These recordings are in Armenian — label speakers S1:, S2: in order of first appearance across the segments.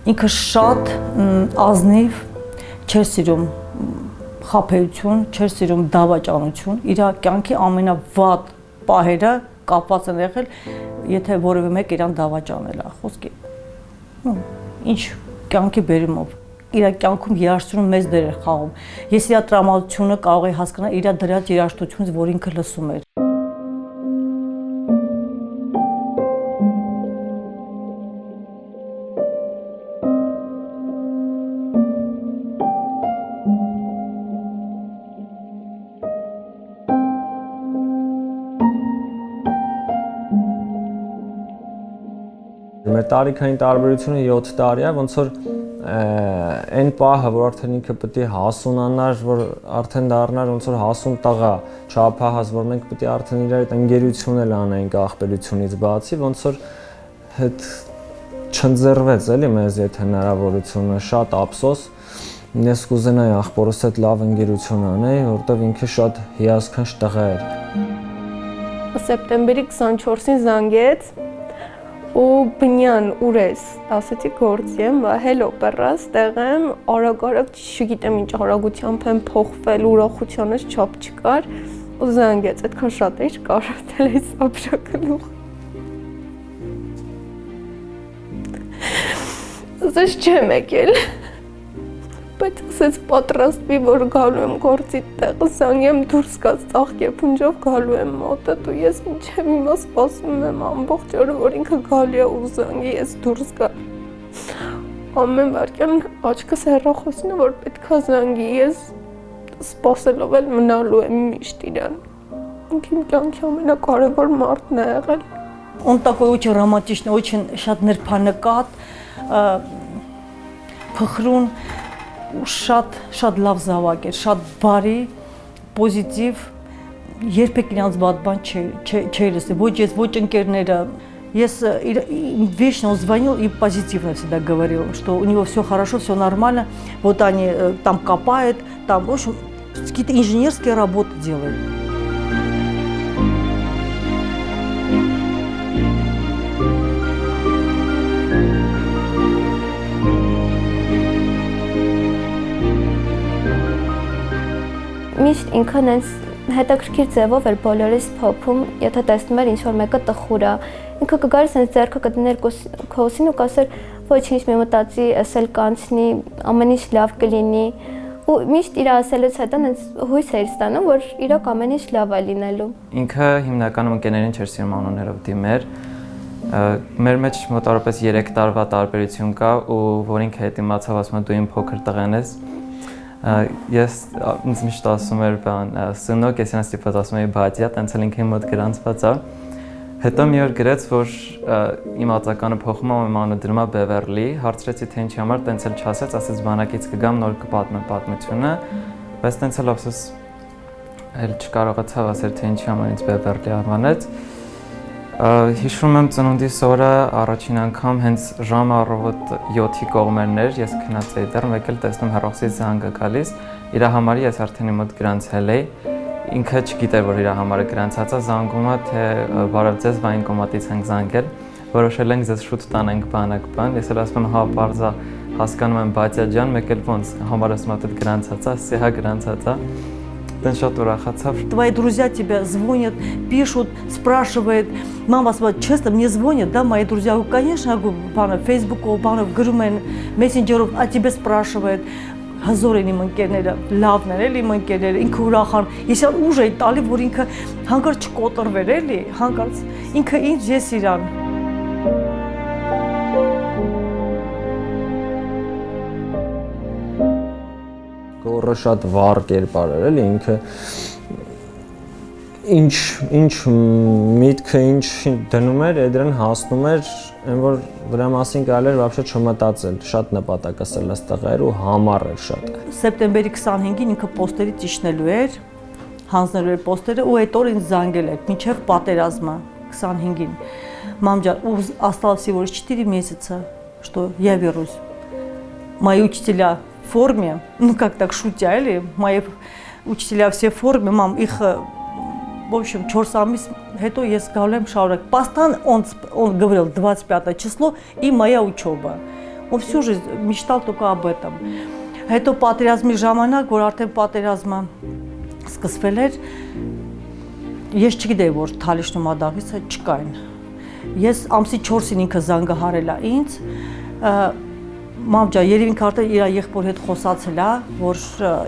S1: Ինքը շատ ազնիվ չէր սիրում խաբեություն, չէր սիրում դավաճանություն, իր կյանքի ամենավատ պահերը կապված են եղել, եթե որևէ մեկ իրան դավաճանել է, խոսքի ինչ կյանքի բերումով, իր կյանքում երաժշտությունը մեծ դեր էր խաղում, ես իր տրամադրությունը կարող էի հասկանալ իր դրած երաժշտությունից, որ ինքը լսում էր։
S2: Մեր տարիքային տարբերությունը 7 տարի է, ոնց որ այն պահը, որ արդեն ինքը պետք է հասունանար, որ արդեն դառնար ոնց որ հասուն տղա, չափահաս, որ մենք պետք է արդեն իրար հետ ընկերություն էլ անենք ախպերությունից բացի, ոնց որ հետ չընձեռվեց էլի մեզ այդ հնարավորությունը, շատ ափսոս։ Ես կուզենայի ախպորս հետ լավ ընկերություն անեի, որովհետև ինքը շատ հիասքանչ տղա էր։
S3: Սեպտեմբերի 24-ին զանգեց ու բնյան ուր ես, ասեցի գործի եմ, հելո պեռաս, տեղ եմ, արագ, չգիտեմ ինչ արագությամբ եմ փոխվել, ուրախությանս չափ չկար, ու զանգեց, այդքան շատ էի կարոտել այս ապրակալուղ։ Ասեց չեմ եկել, բայց ասեց պատրաստվի, որ գալու եմ գործի տեղ, զանգեմ դուրս գաց ծաղկեփունջով գալու եմ մոտդ ու ես մինչև հիմա սպասում եմ ամբողջ օրը, որ ինքը գալի է ու զանգի, ես դուրս գամ։ Ամեն վարքյան աչքս հեռախոսին է, որ պետքա զանգի, ես սպասելով էլ մնալու եմ միշտ իրան։ Ինքը իմ կյանքի ամենակարևոր մարդն է եղել։
S1: Он такой очень романтичный, очень շատ նրբանկատ, փխրուն շատ լավ զավակ էր, շատ բարի, պոզիտիվ, երբեք իրանց վատ бан չէի լսել, ոչ ես, ոչ ընկերները, ես вечно он звонил и позитивно всегда говорил, что у него все хорошо, все нормально, вот они там копают, там, в общем, какие-то инженерские работы делают.
S4: Միշտ ինքն այնց հետաքրքիր ձևով էր բոլորիս փոփում, եթե տեսնում էր ինչ-որ մեկը տխուր է, ինքը կգար sense ձեռքը կդներ քոսին ու կասեր ոչինչ մի մտածի, էսել կանցնի, ամեն ինչ լավ կլինի ու միշտ իր ասելուց հետո այնց հույս էր ստանում, որ իրոք ամեն ինչ լավ է լինելու։
S5: Ինքը հիմնականում ընկերներին չէր սիրում անուններով դիմեր։ Մեր մեջ մոտավորապես 3 տարվա տարբերություն կա ու որ ինքը հետ իմացավ ասում է դու իմ փոքր տղեն ես։ Ես ինձ միշտ ասում էր բան, սնոկ ես ինձ տիպած ասում էի բադյա, տենց էլ ինքն մոտ գրանցված է։ Հետո մի օր գրեց, որ իմ ածականը փոխում եմ իմ անունը դրում է Բևերլի, հարցրեցի թե ինչի համար, տենց էլ չասեց, ասեց բանակից կգամ նոր կպատմեմ պատմությունը, բայց տենց էլ ափսոս էլ չկարողացավ ասել թե ինչի համար ինձ Բևերլի անվանեց։ Հիշում եմ ծնունդիս օրը առաջին անգամ հենց ժամը առավոտ 7-ի կողմերն էր, ես քնած էի դեռ, մեկ էլ տեսնում հեռախոսից զանգը գալիս, իր համարի ես արդեն իմ մոտ գրանցել էի, ինքը չգիտեր, որ իր համարը գրանցած է, զանգում է, թե բարև ձեզ, վայնկոմատից ենք զանգել, որոշել ենք ձեզ շուտ տանենք բանակ բան, ես էլ ասում եմ, հա, պարզա, հասկանում եմ բատյա ջան, մեկ էլ ոնց համարս մոտ գրանցած է, ասի հա гранцած է։ Твои
S1: друзья тебя звонят, пишут, спрашивают, мама спрашивает, честно, мне звонят, да, мои друзья, я говорю, конечно, я говорю, пана, Фейсбуку, пана, Грумен, мессенджеров, а тебя спрашивают, հազորեն իմ ընկերները, լավն են էլի իմ ընկերները, ինքը ուրախան, ես ուժ էի տալի, որ ինքը հանկարծ չկոտրվեր էլի, հանկարծ ինքը ինձ, ես իրան։
S2: Գորը շատ վառ կերպար էր էլի, ինքը ինչ միտքը ինչ դնում էր, դրան հասնում էր, այն որ դրա մասին կարելի էր вообще չմտածել, շատ նպատակասեր լստղ էր ու համառ էր շատ։
S1: Սեպտեմբերի 25-ին ինքը պոստերից իջնելու էր, հանձնելու էր պոստերը ու այդ օրը инձ զանգել էր, մինչև պատերազմը 25-ին։ Мам ջան, осталось всего лишь 4 месяца, что я вернусь. Мои учителя в форме, ну как так шутя, или мои учителя все в форме, мам, их в общем, 4 ամիս հետո ես գալու եմ շարունակ. Постоянно он говорил 25 число и моя учеба. Он всю жизнь мечтал только об этом. Հետո պատերազմի ժամանակ, որ արդեն պատերազմը սկսվել էր, ես չգիտեի, որ Թալիշնու մադաղիցը չկային։ Ես ամսի 4-ին ինքը զանգահարել է ինձ, մամ ջան, երևի ինքը արդեն իր եղբոր հետ խոսացել է, որ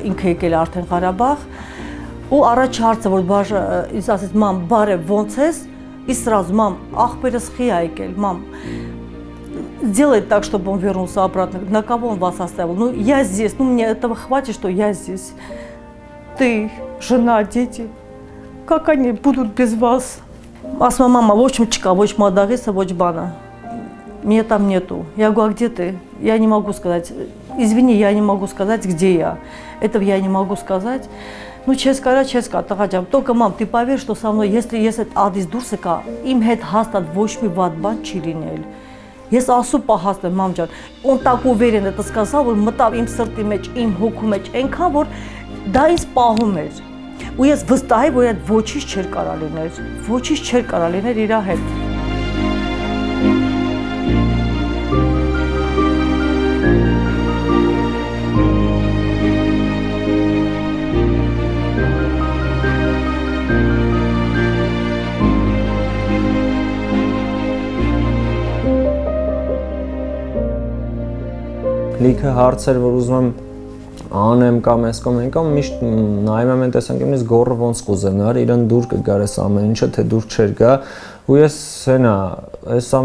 S1: ինքը եկել է արդեն Ղարաբաղ, ու առաջ հարցը, որ ինձ ասեց, մամ, բարև, ոնց ես, и сразу, мам, ախպերս խի է եկել, мам, сделай так, чтобы он вернулся обратно, на кого он вас оставил, ну я здесь, ну мне этого хватит, что я здесь, ты, жена, дети, как они будут без вас? Асма, мама, в общем, чика, в общем, Мадагиса, в общем, бана. Меня там нету. Я говорю, а где ты? Я не могу сказать. Извини, я не могу сказать, где я. Этого я не могу сказать. Ну, честно, тагачам. Только, мам, ты поверь, что со мной, если адис дурсика, им хет хастат вошми вадбан чиринель. Ես ասու պահաստ եմ, մամ ջան, он так уверен это сказал, որ մտավ իմ սրտի մեջ, իմ հոգու մեջ, այնքան որ դա ինձ պահում էր։ Ու ես վստահ եմ, որ այդ ոչինչ չէր կարող լինել, ոչինչ չէր կարող լինել իր հետ։
S2: Լիքը հարցեր, որ ուզում եմ անեմ կամ ես կամ միշտ նայում եմ այն տեսանկյունից գոռը ոնց կուզեմ, նար իրան դուր կգար այս ամեն ինչը, թե դուր չեր գա, ու ես հենա, հեսա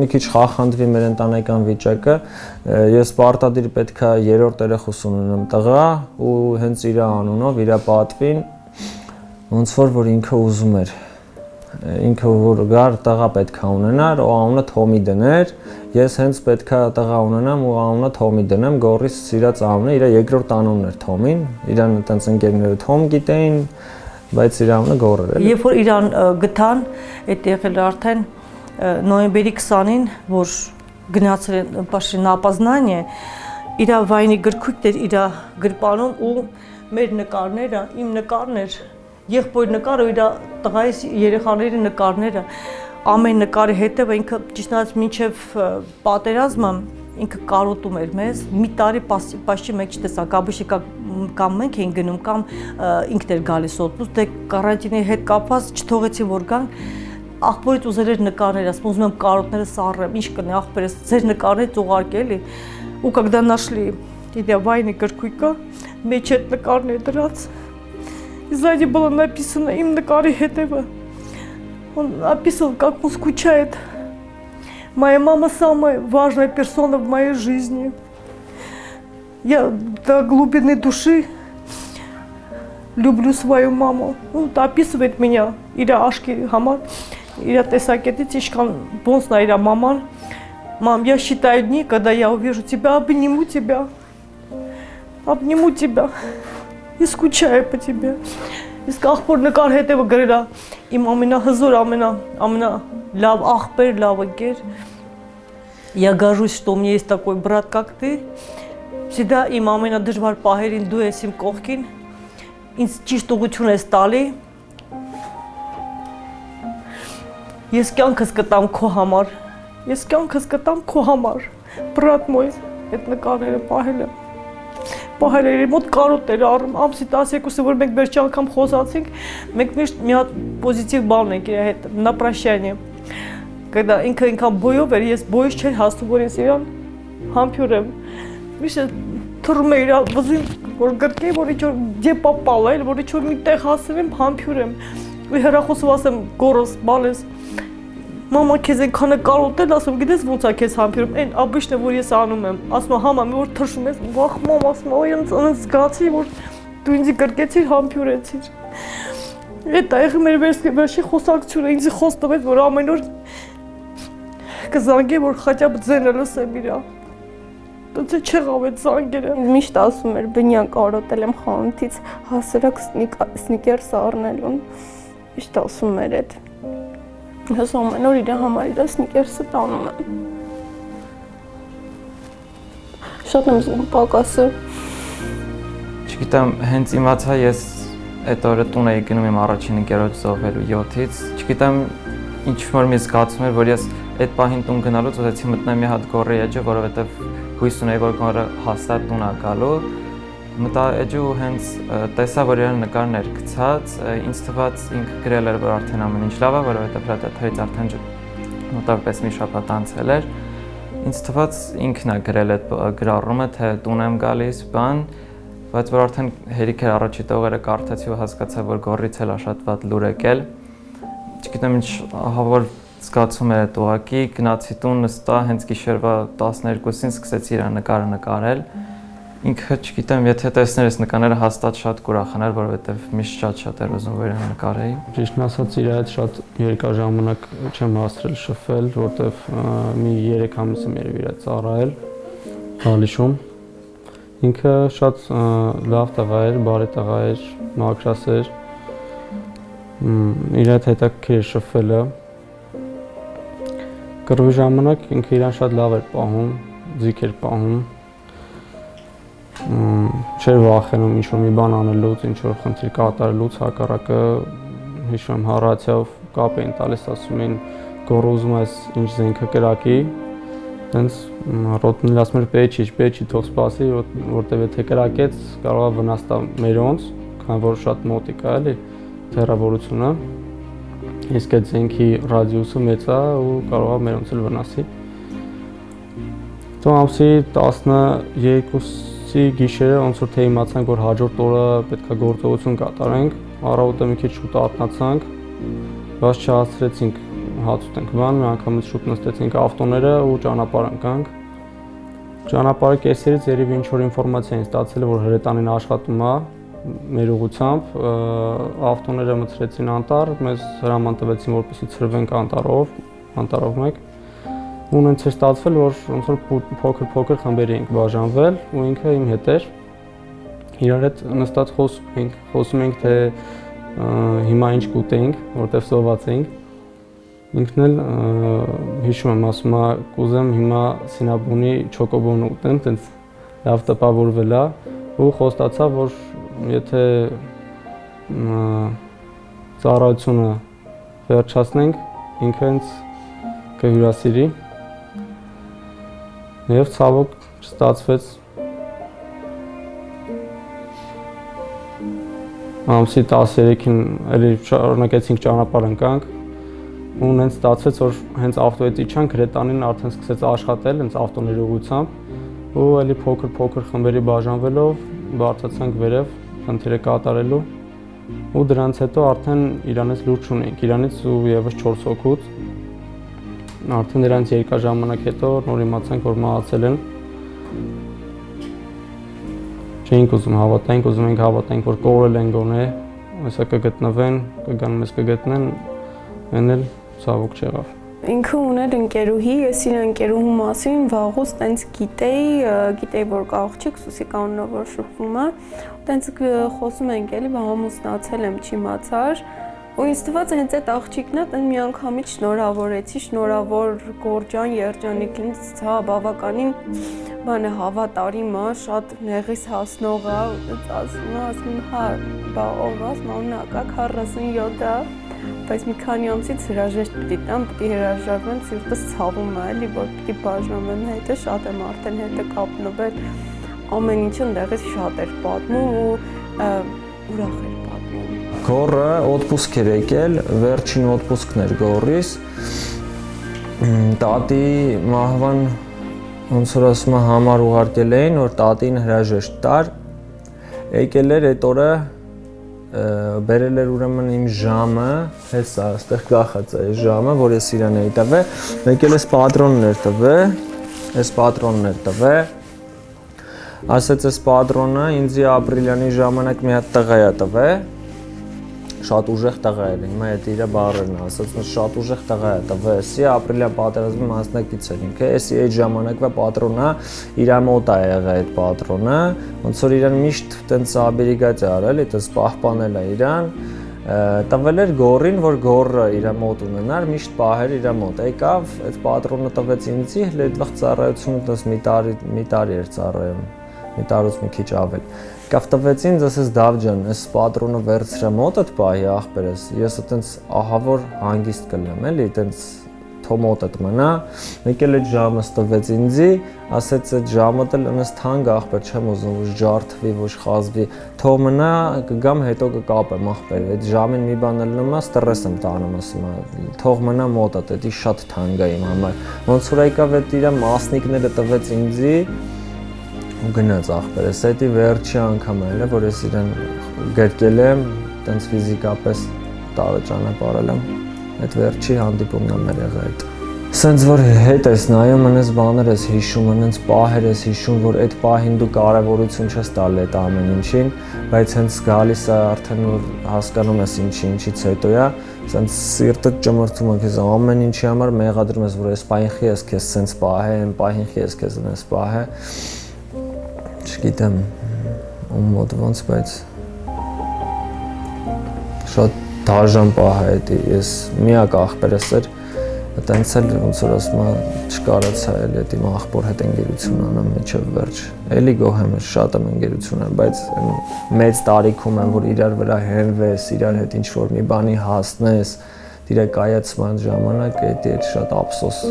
S2: մի քիչ խախանդվի մեր ընտանեկան վիճակը, ես պարտադիր պետքա երրորդ երեխուս ունենամ տղա ու հենց իր անունով, իր պատվին ոնց որ ինքը ուզում էր, ինքը որ գար տղա պետքա ունենար, ու անունը Թոմի դներ, ես հենց պետքա տղա ունենամ ու անունը Թոմի դնեմ, գորիս սիրած անունը, իր երկրորդ անունն էր Թոմին, իրան այտենց ընկերները Թոմ գիտեին, բայց իր անունը Գոռ էր։
S1: Երբ որ իրան գտան, այդ եղել արդեն նոյեմբերի 20-ին, որ գնացել են պաշտի на опознание, իր վայնի գրքույկն էր իր գրպանում ու մեր նկարները, իմ նկարն էր, եղբոր նկարը, իր տղայիս երեխաների նկարները, ամեն նկարի հետևը ինքը ճիշտ ասած մինչև պատերազմը ինքը կարոտում էր մեզ, մի տարի պաշտի մեկ չտեսակ, աբիշի կամ մենք էին գնում, կամ ինքն էր գալիս օդուս, դե կարանտինի հետ կապված չթողեցի որ գանք, աղբորից ուզել էր նկարներ, ասում ուզում եմ կարոտները սառեմ, ինչ կնի աղբերս, ձեր նկարներից ուղարկի էլի, ու когда нашли իր վայնի գրքույկը, մեջ այդ նկարն է դրած, сзади было написано им накари հետևը, он описывал, как он скучает. Моя мама самая важная персона в моей жизни. Я до глубины души люблю свою маму. Он описывает меня, իր աշկի համար, իր տեսակետից իշքան բոնսն է իր մաման. Мам, я считаю дни, когда я увижу тебя, обниму тебя и скучаю по тебе. Իսկ աղբոր նկար հետևը գրել է իմ ամենահզոր, ամենալավ աղբեր, լավ ընկեր. Я горжусь, что у меня есть такой брат, как ты. Всегда իմ ամենադժվար պահերին դու ես իմ կողքին. Ինձ ճիշտ ուղղություն ես տալի. Ես կյանքս կտամ քո համար. Ես կյանքս կտամ քո համար. Брат мой, այդ նկարները պահել եմ. Պահելերի մոտ կարոտներ առում, ամսի 12-ը, որ մենք վերջի անգամ խոսացինք, մենք միշտ մի հատ պոզիտիվ բան ենք իր հետ, на прощание. Когда ինքը ինքան բոյով էր, ես բոյից չէր հասնում, որ ես իրան համբյուր եմ։ Միշտ թռում է իր վզին, որ գրկեի, որ ինչ-որ դե պապալ է, որ ինչ-որ մի տեղ հասնեմ, համբյուր եմ։ Ու հեռախոսով ասեմ, գորս, բալես, մամա քեզ այնքան է կարոտել, ասում, գիտես ոնց է քեզ համբյուրում, այն աբիշն է, որ ես անում եմ, ասում համա, մի որ թռշում ես, վախ մամ, ասում, ինձ զգացի, որ դու ինձ գրկեցիր, համբյուրեցիր։ Այդ այղը մեր վերջի խոսակցությունը ինձ խոս տվեց, որ ամեն օր կզանգե, որ хотя бы ձենը լսեմ իրա։ Դա չեղավ այդ զանգերը։
S3: Միշտ ասում էր, բնյան կարոտել եմ խանութից, հասարակ սնիկեր սառնելուն։ Միշտ ասում էր այդ։ Ես ամեն օր իր համար իր սնիկերսը տանում եմ։ Շատ եմ զգում պակասը։
S5: Չգիտեմ, հենց իմացա ես այդ օրը տուն էի գնում իմ առաջին ընկերոջ զոհվելու 7-ից։ Չգիտեմ ինչ որ մի զգացում էր, որ ես այդ պահին տուն գնալուց ուզեցի մտնել մի հատ գորի էջը, որովհետև հույս ունեի, որ գորը հաստատ տուն է գալու։ Մտա էջը ու հենց տեսա, որ իր նկարն էր գցած, ինձ թվաց ինքը գրել էր, որ արդեն ամեն ինչ լավ է, որովհետև հրատեթերից արդեն մոտավորապես մի շաբաթ անցել էր։ Ինձ թվաց ինքն է գրել այդ գրառումը, թե տուն եմ գալիս, բան, բայց որ արդեն հերիք էր առաջի տողերը կարդացի ու հասկացա, որ գորից էլ է շատ վատ լուր եկել։ Չգիտեմ ինչ ահավոր զգացում էր այդ ուղղակի, գնացի տուն նստա, հենց գիշերվա 12-ին սկսեցի իր նկարը նկարել։ Ինքը չգիտեմ, եթե տեսներ այս նկարները հաստատ շատ կուրախանար, որովհետև միշտ շատ էր ուզում որ իրեն նկարեի։
S6: Ճիշտն ասած, իր հետ շատ երկար ժամանակ չեմ հասցրել շփվել, որտեվ մի 3 ամիս եմ երևի իր հետ ծառայել Հալիշում։ Ինքը շատ լավ տղա էր, բարի տղա էր, մաքրասեր։ Իր հետ հետաքրքիր էր շփվելը։ Կռվի ժամանակ ինքը իրան շատ լավ էր պահում, ձիգ էր պահում։ Չէր վախենում ինչ-որ մի բան անելուց, ինչ-որ խնդիր կատարելուց, հակառակը հիշում եմ հառացիով կապ էին տալիս, ասում էին գոռ ուզում ես ինչ զենքը կրակի, տենց ռոտնին ասում էր պետք չի թող սպասի, որտեվ եթե կրակեց կարող է վնաս տա մերոնց, քանի որ շատ մոտիկ է էլի հեռավորությունը, իսկ այդ զենքի ռադիուսը մեծ է ու կարող է մերոնց էլ վնասի։ Ամսի 12-ի գիշերը ոնց որ թե իմացանք, որ հաջորդ օրը պետք է գործողություն կատարենք, առավոտը մի քիչ շուտ արթնացանք, բայց չհասցրեցինք հաց ուտենք բան, մի անգամից շուտ նստեցինք ավտոները ու ճանապարհ ընկանք։ Ճանապարհի կեսերից երևի ինչ որ ինֆորմացիա էին ստացել, որ հրետանին աշխատում է մեր ուղղությամբ, ավտոները մտցրեցին անտառ, մեզ հրաման տվեցին, որպեսզի ցրվենք անտառով մեկ։ Ու նենց էր ստացվել, որ ոնց որ փոքր խմբերի ենք բաժանվել ու ինքը իմ հետ էր։ Իրար հետ նստած խոսում ենք, թե հիմա ինչ կուտենք, որտեվ սոված ենք։ Ինքն էլ հիշում եմ, ասում է, կուզեմ հիմա սինաբունի չոկոբոն ուտեմ, տենց լավ տպավորվել է ու խոստացա, որ եթե ծառայությունը վերջացնենք, ինքը ինձ կհյուրասիրի։ Եվ ցավոք չստացվեց։ Ամսի 13-ին էլի շարունակեցինք ճանապարհ ընկանք ու նենց ստացվեց, որ հենց ավտոյից իջանք, հրետանին արդեն սկսեց աշխատել, հենց ավտոների ուղղությամբ ու էլի փոքր խմբերի բաժանվելով բարձրացանք վերև խնդիրը կատարելու ու դրանից հետո արդեն իրանից լուր չունենք, իրանից ու եւս 4 հոգուց արդեն նրանց երկար ժամանակ հետո նոր իմացանք, որ մահացել են։ Չէինք ուզում հավատանք, ուզում ենք հավատանք, որ կորել են գոնե, այսա կգտնվեն, կգան մեզ կգտնեն, այն էլ ցավոք չեղավ։
S3: Ինքը ուներ ընկերուհի, ես իր ընկերուհու մասին վաղուց տենց գիտեի, որ աղջիկ Սուսիկ անունով որ շփվում է, տենց խոսում ենք էլի, ամուսնացել եմ, չիմացար։ Ու ինձ թվաց հենց այդ աղջիկն է, տեն մի անգամից շնորհավորեցի, շնորհավոր Գորջան Երջանիկ, ինձ ցա բավականին բանը հավատարիմ է, շատ նեղից հասնող է, ասում հա, բա ով ասում ունակա 47 է, բայց մի քանի ամսից հրաժեշտ պիտի տամ, պիտի հրաժարվեմ, սիրտս ցավում է, էլի, որ պիտի բաժանվեմ հետը, շատ եմ արդեն հետը կապնվել, ամեն ինչը ընդեղից շատ էր պատմում ու ուրախ էր պատմում։
S2: Գորը օդպուսկ էր եկել, վերջին օդպուսկն էր գորիս, տատի մահվան ոնց որ ասում համար ուղարկել էին, որ տատին հրաժեշտ տար, եկել էր այդ օրը, բերել էր ուրեմն իմ ժամը, հեսա, այստեղ կախած է ժամը, որ ես իրան էի տվել, եկել էս պատրոնն էր տվել, ասեց էս պատրոնը ինձի ապրիլյանի ժամանակ մի հատ տղա է տվել, շատ ուժեղ տղա էր, հիմա այդ իր բառերն ասած, շատ ուժեղ տղա է տվել, էսի ապրիլյան պատերազմի մասնակից էր ինքը, էսի այդ ժամանակվա պատրոնը իր մոտ է եղել այդ պատրոնը, ոնց որ իրան միշտ տենց աբերիգացիա արել, այդպես պահպանել է իրան, տվել էր գորին, որ գորը իր մոտ ունենար, միշտ պահեր իր մոտ, եկավ, այդ պատրոնը տվեց ինձի, հենց այդ վաղ ծառայությունը տես մի տարի էր ծառայում, մի տարուց մի քիչ ավել, կավտվեցին ասես դավջան, այս պատրոնը վերցրա մոտդ պահի ախպերս, ես այտենց ահա որ հանգիստ կլեմ էլի, այտենց թո մոտդ մնա, մեկ էլ այդ ժամը ստվեց ինձի, ասեց այդ ժամը էլ ընս թանկ ախպեր չեմ ուզում, ոչ ջարդվի, ոչ խազվի, թող մնա, կգամ հետո կկապեմ ախպեր, այդ ժամին մի բան էլ նոմա, ստրես եմ տանում ասում, թող մնա մոտդ, դա շատ թանկ է իմ համար, ոնց որ եկավ այդ իր մասնիկները տվեց ինձի ու գնաց ախպերս, դա վերջի անգամ էլ է, որ ես իրեն գրկել եմ, տենց ֆիզիկապես տարը ճանապարհել եմ, այդ վերջի հանդիպումն եմ եղել այդ։ Սենց որ հետ ես նայում, այնպես բաներ ես հիշում, այնպես պահեր ես հիշում, որ այդ պահին դու կարևորություն չես տալի այդ ամեն ինչին, բայց հենց գալիս է արդեն որ հասկանում ես ինչից հետո է, սենց սիրտդ ճմրթում է քեզ ամեն ինչի համար մեղադրում ես, որ այս պահին խի ես քեզ սենց պահե, այն պահին խի ես քեզ այնպես պահե։ Չգիտեմ ում մոտ ոնց, բայց շատ դաժան պահ է դա, ես միակ ախպերս էր, այտենց էլ ոնց որ ասում եմ չկարացա էլ այդ իմ ախպոր հետ ընկերություն անեմ մինչև վերջ, էլի գոհ եմ, շատ եմ ընկերություն եմ, բայց մեծ տարիքում եմ, որ իրար վրա հենվես, իրար հետ ինչ-որ մի բանի հասնես, դրա կայացման ժամանակ դա շատ ափսոս